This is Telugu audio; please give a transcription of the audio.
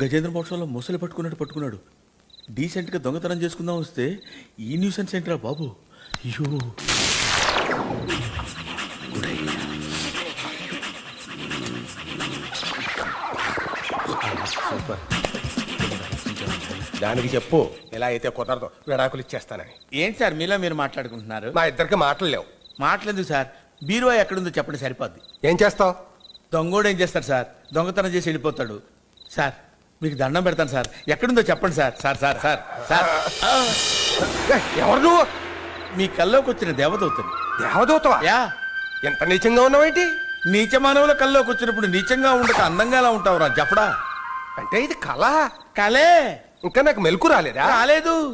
గజేంద్ర మోక్షంలో ముసలి పట్టుకున్నాడు. డీసెంట్గా దొంగతనం చేసుకుందాం వస్తే ఈ న్యూసెన్స్ ఏంట్రా బాబు. అయ్యో దానికి చెప్పు, ఎలా అయితే కుదరదు, విడాకులు ఇచ్చేస్తానని. ఏంటి సార్ మీలో మీరు మాట్లాడుకుంటున్నారు? మా ఇద్దరికి మాటలు లేవు. మాట్లాడదు సార్, బీరువా ఎక్కడుందో చెప్పండి సరిపోద్ది. ఏం చేస్తావు? దొంగోడు ఏం చేస్తాడు సార్, దొంగతనం చేసి వెళ్ళిపోతాడు. సార్ మీకు దండం పెడతాను సార్, ఎక్కడుందో చెప్పండి sir. Sir sir sir sir ఎవరు నువ్వు? మీ కల్లోకి వచ్చిన దేవదూతని. దేవదూతవా? యా. ఎంత నీచంగా ఉన్నావేంటి? నీచ మానవుల కల్లోకి వచ్చినప్పుడు నీచంగా ఉండక అందంగా ఎలా ఉంటావురా జపడా? అంటే ఇది కళ. కలే ఇంకా నాకు మెలకు రాలేదా? రాలేదు.